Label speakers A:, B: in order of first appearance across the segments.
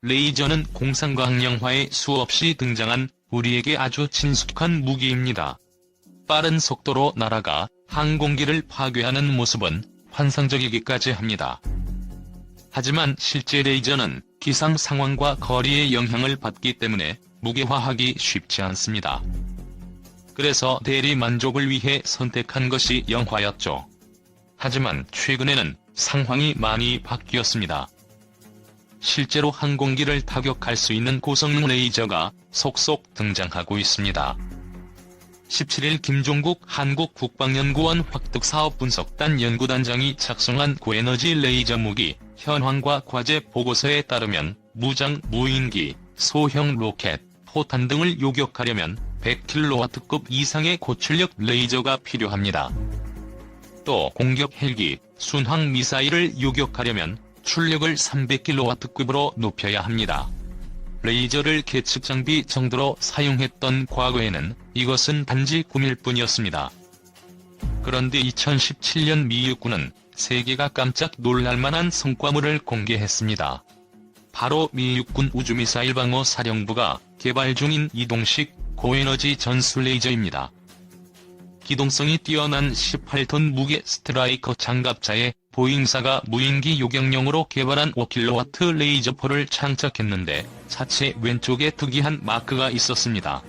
A: 레이저는 공상과학 영화에 수없이 등장한 우리에게 아주 친숙한 무기입니다. 빠른 속도로 날아가 항공기를 파괴하는 모습은 환상적이기까지 합니다. 하지만 실제 레이저는 기상 상황과 거리의 영향을 받기 때문에 무게화하기 쉽지 않습니다. 그래서 대리 만족을 위해 선택한 것이 영화였죠. 하지만 최근에는 상황이 많이 바뀌었습니다. 실제로 항공기를 타격할 수 있는 고성능 레이저가 속속 등장하고 있습니다. 17일 김종국 한국국방연구원 확득사업분석단 연구단장이 작성한 고에너지 레이저 무기 현황과 과제 보고서에 따르면 무장 무인기, 소형 로켓, 포탄 등을 요격하려면 100kW급 이상의 고출력 레이저가 필요합니다. 또 공격 헬기, 순항 미사일을 요격하려면 출력을 300kW급으로 높여야 합니다. 레이저를 계측 장비 정도로 사용했던 과거에는 이것은 단지 꿈일 뿐이었습니다. 그런데 2017년 미 육군은 세계가 깜짝 놀랄만한 성과물을 공개했습니다. 바로 미 육군 우주미사일 방어 사령부가 개발 중인 이동식 고에너지 전술 레이저입니다. 기동성이 뛰어난 18톤 무게 스트라이커 장갑차에 보잉사가 무인기 요격용으로 개발한 5kW 레이저포를 장착했는데 차체 왼쪽에 특이한 마크가 있었습니다.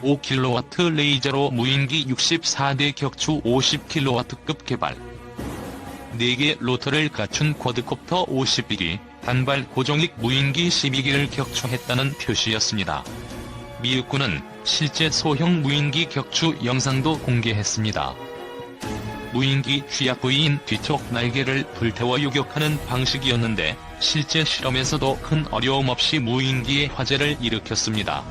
A: 5kW 레이저로 무인기 64대 격추 50kW급 개발. 4개 로터를 갖춘 쿼드콥터 52기, 단발 고정익 무인기 12기를 격추했다는 표시였습니다. 미 육군은 실제 소형 무인기 격추 영상도 공개했습니다. 무인기 쥐약 부위인 뒤쪽 날개를 불태워 요격하는 방식이었는데 실제 실험에서도 큰 어려움 없이 무인기의 화재를 일으켰습니다.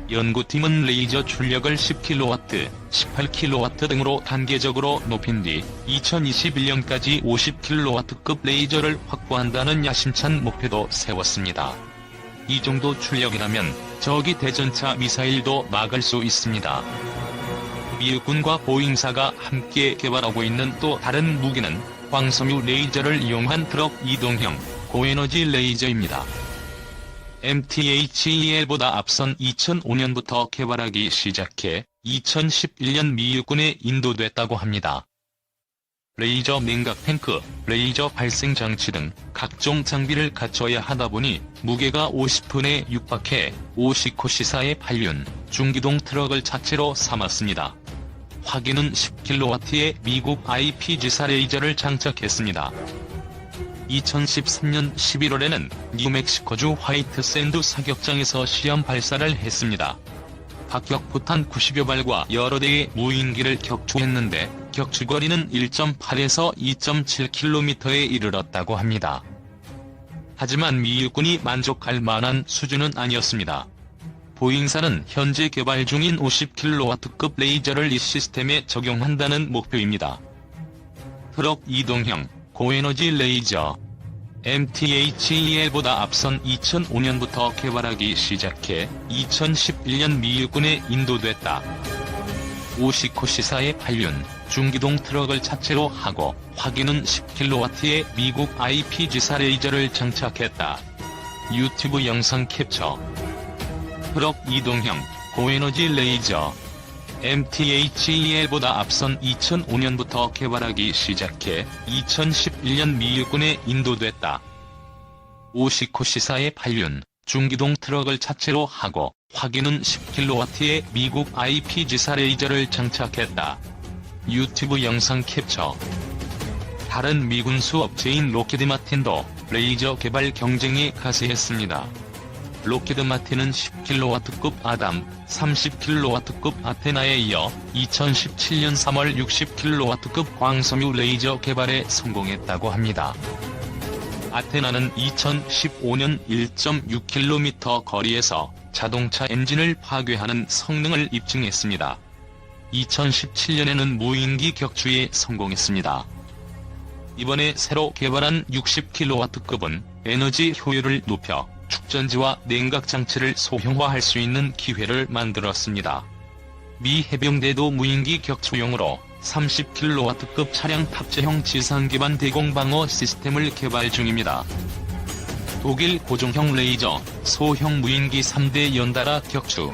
A: 연구팀은 레이저 출력을 10kW, 18kW 등으로 단계적으로 높인 뒤 2021년까지 50kW급 레이저를 확보한다는 야심찬 목표도 세웠습니다. 이 정도 출력이라면 저기 대전차 미사일도 막을 수 있습니다. 미 육군과 보잉사가 함께 개발하고 있는 또 다른 무기는 광섬유 레이저를 이용한 트럭 이동형 고에너지 레이저입니다. MTHEL보다 앞선 2005년부터 개발하기 시작해 2011년 미 육군에 인도됐다고 합니다. 레이저 냉각 탱크, 레이저 발생 장치 등 각종 장비를 갖춰야 하다 보니 무게가 50톤에 육박해 오시코 시사의 8륜 중기동 트럭을 차체로 삼았습니다. 화기는 10kW의 미국 IPG사 레이저를 장착했습니다. 2013년 11월에는 뉴멕시코주 화이트샌드 사격장에서 시험 발사를 했습니다. 박격 포탄 90여 발과 여러 대의 무인기를 격추했는데 격추거리는 1.8에서 2.7km에 이르렀다고 합니다. 하지만 미 육군이 만족할 만한 수준은 아니었습니다. 보잉사는 현재 개발 중인 50kW급 레이저를 이 시스템에 적용한다는 목표입니다. 트럭 이동형 고에너지 레이저 MTHEL보다 앞선 2005년부터 개발하기 시작해 2011년 미 육군에 인도됐다. 오시코 시사의 8륜 중기동 트럭을 차체로 하고 화기는 10kW의 미국 IPG사 레이저를 장착했다. 유튜브 영상 캡처. 트럭 이동형 고에너지 레이저 MTHEL보다 앞선 2005년부터 개발하기 시작해 2011년 미 육군에 인도됐다. 오시코 시사의 8륜 중기동 트럭을 차체로 하고 화기는 10kW의 미국 IPG사 레이저를 장착했다. 유튜브 영상 캡처. 다른 미군 수업체인 로키드 마틴도 레이저 개발 경쟁에 가세했습니다. 로키드 마틴은 10kW급 아담, 30kW급 아테나에 이어 2017년 3월 60kW급 광섬유 레이저 개발에 성공했다고 합니다. 아테나는 2015년 1.6km 거리에서 자동차 엔진을 파괴하는 성능을 입증했습니다. 2017년에는 무인기 격추에 성공했습니다. 이번에 새로 개발한 60kW급은 에너지 효율을 높여 축전지와 냉각 장치를 소형화할 수 있는 기회를 만들었습니다. 미 해병대도 무인기 격추용으로 30kW급 차량 탑재형 지상기반 대공방어 시스템을 개발 중입니다. 독일 고종형 레이저, 소형 무인기 3대 연달아 격추.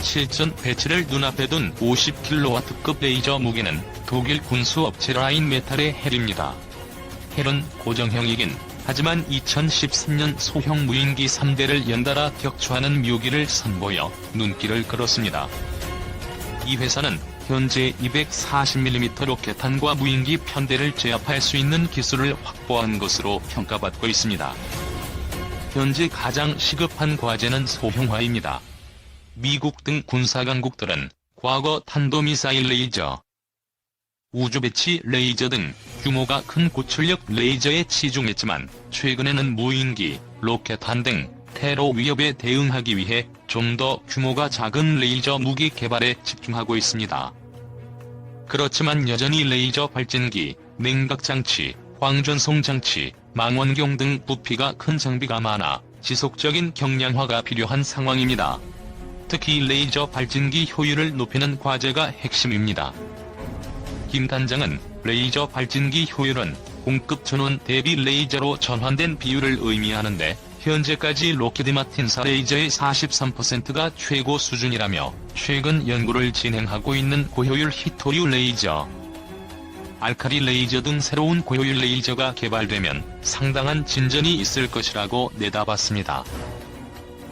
A: 실전 배치를 눈앞에 둔 50kW급 레이저 무기는 독일 군수업체 라인메탈의 헬입니다. 헬은 고정형이긴 하지만 2013년 소형 무인기 3대를 연달아 격추하는 묘기를 선보여 눈길을 끌었습니다. 이 회사는 현재 240mm 로켓탄과 무인기 편대를 제압할 수 있는 기술을 확보한 것으로 평가받고 있습니다. 현재 가장 시급한 과제는 소형화입니다. 미국 등 군사강국들은 과거 탄도미사일 레이저, 우주배치 레이저 등 규모가 큰 고출력 레이저에 치중했지만 최근에는 무인기, 로켓탄 등 테러 위협에 대응하기 위해 좀 더 규모가 작은 레이저 무기 개발에 집중하고 있습니다. 그렇지만 여전히 레이저 발진기, 냉각장치, 광전송 장치, 망원경 등 부피가 큰 장비가 많아 지속적인 경량화가 필요한 상황입니다. 특히 레이저 발진기 효율을 높이는 과제가 핵심입니다. 김 단장은 레이저 발진기 효율은 공급 전원 대비 레이저로 전환된 비율을 의미하는데 현재까지 로키드 마틴사 레이저의 43%가 최고 수준이라며 최근 연구를 진행하고 있는 고효율 히토류 레이저, 알카리 레이저 등 새로운 고효율 레이저가 개발되면 상당한 진전이 있을 것이라고 내다봤습니다.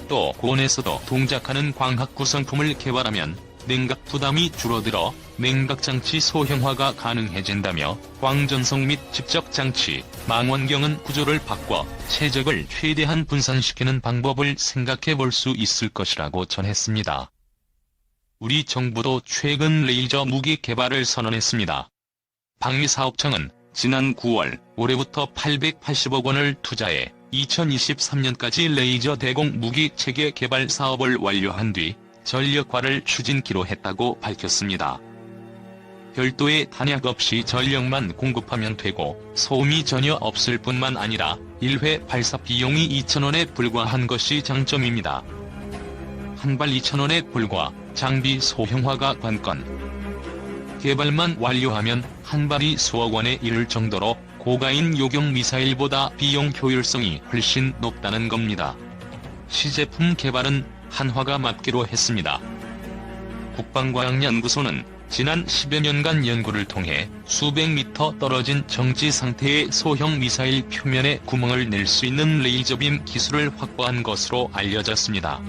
A: 또 고온에서도 동작하는 광학 구성품을 개발하면 냉각 부담이 줄어들어 냉각장치 소형화가 가능해진다며 광전송 및 집적장치, 망원경은 구조를 바꿔 최적을 최대한 분산시키는 방법을 생각해 볼 수 있을 것이라고 전했습니다. 우리 정부도 최근 레이저 무기 개발을 선언했습니다. 방위사업청은 지난 9월 올해부터 880억 원을 투자해 2023년까지 레이저 대공 무기 체계 개발 사업을 완료한 뒤 전력화를 추진키로 했다고 밝혔습니다. 별도의 단약 없이 전력만 공급하면 되고 소음이 전혀 없을 뿐만 아니라 1회 발사 비용이 2,000원에 불과한 것이 장점입니다. 한 발 2,000원에 불과, 장비 소형화가 관건. 개발만 완료하면 한 발이 수억 원에 이를 정도로 고가인 요격 미사일보다 비용 효율성이 훨씬 높다는 겁니다. 시제품 개발은 한화가 맡기로 했습니다. 국방과학연구소는 지난 10여 년간 연구를 통해 수백 미터 떨어진 정지 상태의 소형 미사일 표면에 구멍을 낼 수 있는 레이저빔 기술을 확보한 것으로 알려졌습니다.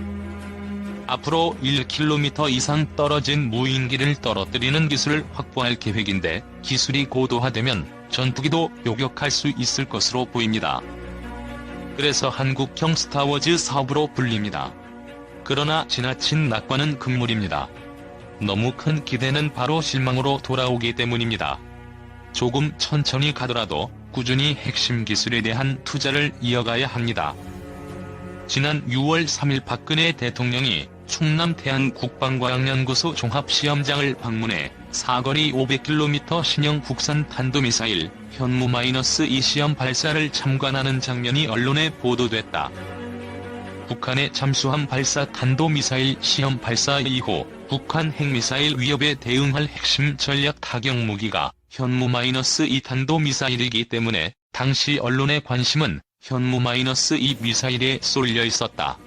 A: 앞으로 1km 이상 떨어진 무인기를 떨어뜨리는 기술을 확보할 계획인데 기술이 고도화되면 전투기도 요격할 수 있을 것으로 보입니다. 그래서 한국형 스타워즈 사업으로 불립니다. 그러나 지나친 낙관은 금물입니다. 너무 큰 기대는 바로 실망으로 돌아오기 때문입니다. 조금 천천히 가더라도 꾸준히 핵심 기술에 대한 투자를 이어가야 합니다. 지난 6월 3일 박근혜 대통령이 충남 태안국방과학연구소 종합시험장을 방문해 사거리 500km 신형 국산 탄도미사일 현무-2 시험 발사를 참관하는 장면이 언론에 보도됐다. 북한의 잠수함 발사 탄도미사일 시험 발사 이후 북한 핵미사일 위협에 대응할 핵심 전략 타격 무기가 현무-2 탄도미사일이기 때문에 당시 언론의 관심은 현무-2 미사일에 쏠려 있었다.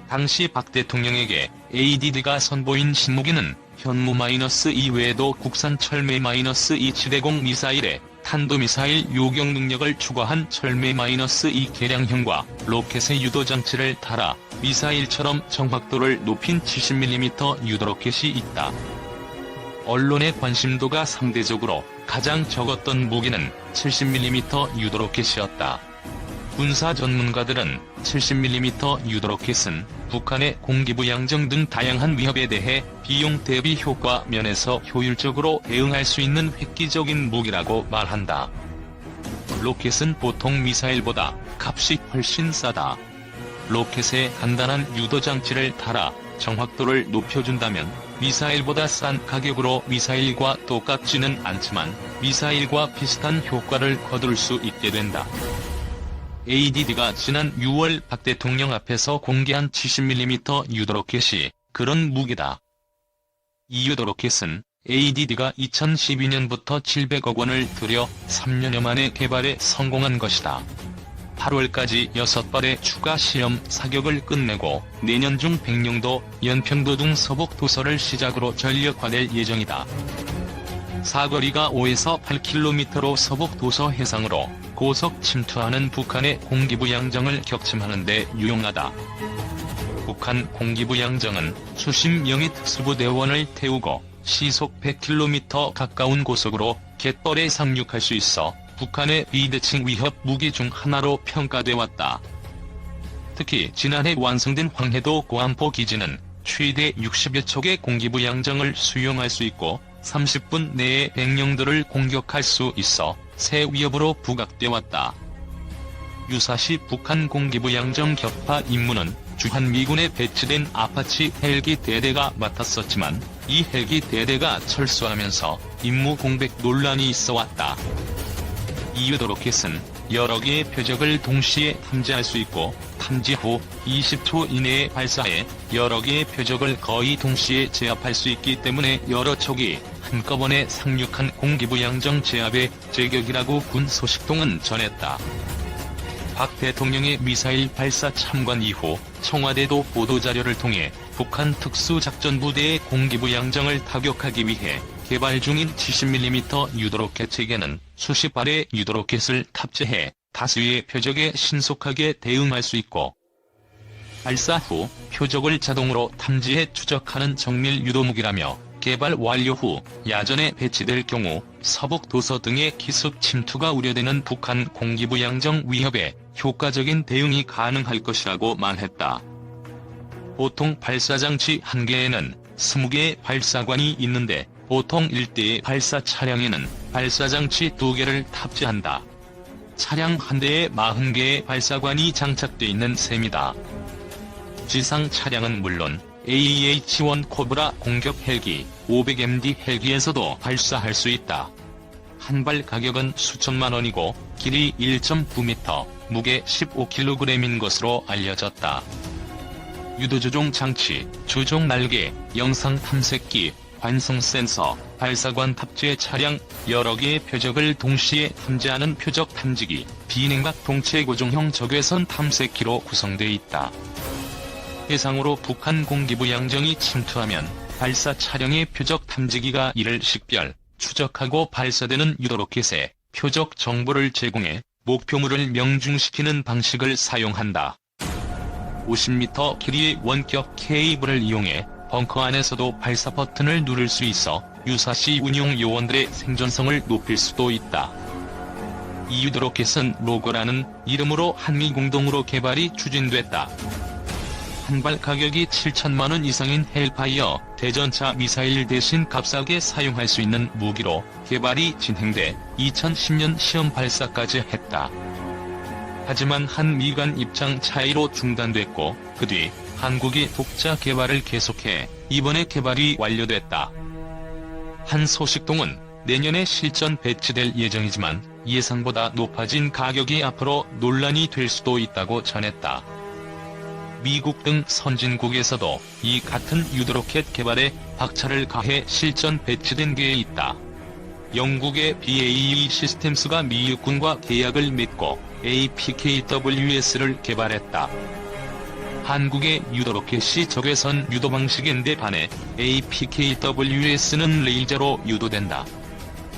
A: 당시 박 대통령에게 ADD가 선보인 신무기는 현무-2 외에도 국산 철매-2 지대공 미사일에 탄도미사일 요격 능력을 추가한 철매-2 개량형과 로켓의 유도장치를 달아 미사일처럼 정확도를 높인 70mm 유도로켓이 있다. 언론의 관심도가 상대적으로 가장 적었던 무기는 70mm 유도로켓이었다. 군사 전문가들은 70mm 유도로켓은 북한의 공기부 양정 등 다양한 위협에 대해 비용 대비 효과 면에서 효율적으로 대응할 수 있는 획기적인 무기라고 말한다. 로켓은 보통 미사일보다 값이 훨씬 싸다. 로켓에 간단한 유도장치를 달아 정확도를 높여준다면 미사일보다 싼 가격으로 미사일과 똑같지는 않지만 미사일과 비슷한 효과를 거둘 수 있게 된다. ADD가 지난 6월 박 대통령 앞에서 공개한 70mm 유도로켓이 그런 무기다. 이 유도로켓은 ADD가 2012년부터 700억 원을 들여 3년여 만에 개발에 성공한 것이다. 8월까지 6발의 추가 시험 사격을 끝내고 내년 중 백령도, 연평도 등 서북 도서를 시작으로 전력화될 예정이다. 사거리가 5에서 8km로 서북 도서 해상으로 고속 침투하는 북한의 공기부 양정을 격침하는 데 유용하다. 북한 공기부 양정은 수십 명의 특수부대원을 태우고 시속 100km 가까운 고속으로 갯벌에 상륙할 수 있어 북한의 비대칭 위협 무기 중 하나로 평가돼 왔다. 특히 지난해 완성된 황해도 고안포 기지는 최대 60여 척의 공기부 양정을 수용할 수 있고 30분 내에 백령도를 공격할 수 있어 새 위협으로 부각돼 왔다. 유사시 북한 공기부 양정 격파 임무는 주한미군에 배치된 아파치 헬기 대대가 맡았었지만 이 헬기 대대가 철수하면서 임무 공백 논란이 있어왔다. 이 유도로켓은 여러 개의 표적을 동시에 탐지할 수 있고 탐지 후 20초 이내에 발사해 여러 개의 표적을 거의 동시에 제압할 수 있기 때문에 여러 척이 한꺼번에 상륙한 공기부 양정 제압의 제격이라고 군 소식통은 전했다. 박 대통령의 미사일 발사 참관 이후 청와대도 보도자료를 통해 북한 특수작전부대의 공기부 양정을 타격하기 위해 개발 중인 70mm 유도로켓 체계는 수십 발의 유도로켓을 탑재해 다수의 표적에 신속하게 대응할 수 있고 발사 후 표적을 자동으로 탐지해 추적하는 정밀 유도무기라며 개발 완료 후 야전에 배치될 경우 서북 도서 등의 기습 침투가 우려되는 북한 공기부 양정 위협에 효과적인 대응이 가능할 것이라고 말했다. 보통 발사장치 1개에는 20개의 발사관이 있는데 보통 1대의 발사 차량에는 발사장치 2개를 탑재한다. 차량 한 대에 40개의 발사관이 장착돼 있는 셈이다. 지상 차량은 물론 AH-1 코브라 공격 헬기, 500MD 헬기에서도 발사할 수 있다. 한 발 가격은 수천만 원이고 길이 1.9m, 무게 15kg인 것으로 알려졌다. 유도조종 장치, 조종 날개, 영상 탐색기, 관성 센서, 발사관 탑재 차량, 여러 개의 표적을 동시에 탐지하는 표적 탐지기, 비냉각 동체 고정형 적외선 탐색기로 구성돼 있다. 해상으로 북한 공기부 양정이 침투하면 발사 차량의 표적 탐지기가 이를 식별, 추적하고 발사되는 유도로켓에 표적 정보를 제공해 목표물을 명중시키는 방식을 사용한다. 50m 길이의 원격 케이블을 이용해 벙커 안에서도 발사 버튼을 누를 수 있어 유사시 운용 요원들의 생존성을 높일 수도 있다. 이 유도로켓은 로고라는 이름으로 한미 공동으로 개발이 추진됐다. 한 발 가격이 7천만 원 이상인 헬파이어 대전차 미사일 대신 값싸게 사용할 수 있는 무기로 개발이 진행돼 2010년 시험 발사까지 했다. 하지만 한미 간 입장 차이로 중단됐고 그 뒤 한국이 독자 개발을 계속해 이번에 개발이 완료됐다. 한 소식통은 내년에 실전 배치될 예정이지만 예상보다 높아진 가격이 앞으로 논란이 될 수도 있다고 전했다. 미국 등 선진국에서도 이 같은 유도로켓 개발에 박차를 가해 실전 배치된 게 있다. 영국의 BAE 시스템스가 미 육군과 계약을 맺고 APKWS를 개발했다. 한국의 유도로켓이 적외선 유도 방식인데 반해 APKWS는 레이저로 유도된다.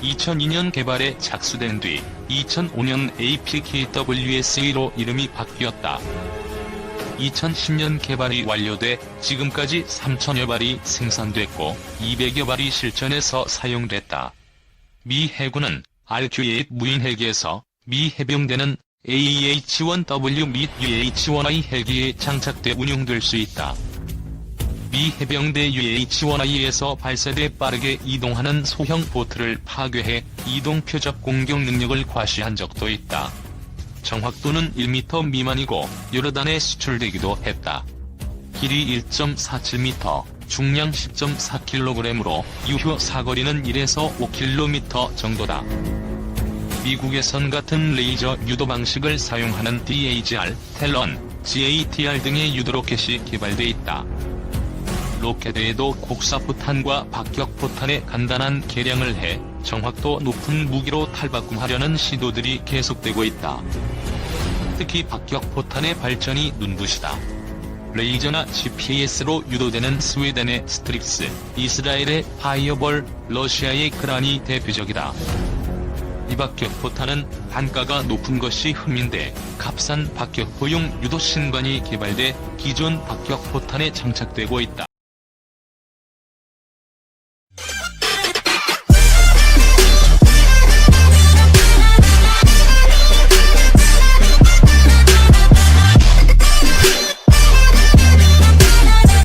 A: 2002년 개발에 착수된 뒤 2005년 APKWS로 이름이 바뀌었다. 2010년 개발이 완료돼 지금까지 3천여 발이 생산됐고 200여 발이 실전에서 사용됐다. 미 해군은 RQA 무인 헬기에서 미 해병대는 AH-1W 및 UH-1I 헬기에 장착돼 운용될 수 있다. 미 해병대 UH-1I에서 발사돼 빠르게 이동하는 소형 보트를 파괴해 이동 표적 공격 능력을 과시한 적도 있다. 정확도는 1m 미만이고 여러 단에 수출되기도 했다. 길이 1.47m, 중량 10.4kg으로 유효 사거리는 1에서 5km 정도다. 미국에선 같은 레이저 유도 방식을 사용하는 DAGR, 텔런, GATR 등의 유도로켓이 개발돼 있다. 로켓에도 곡사포탄과 박격포탄의 간단한 개량을 해 정확도 높은 무기로 탈바꿈하려는 시도들이 계속되고 있다. 특히 박격포탄의 발전이 눈부시다. 레이저나 GPS로 유도되는 스웨덴의 스트릭스, 이스라엘의 파이어볼, 러시아의 그란이 대표적이다. 이 박격포탄은 단가가 높은 것이 흠인데 값싼 박격포용 유도신관이 개발돼 기존 박격포탄에 장착되고 있다.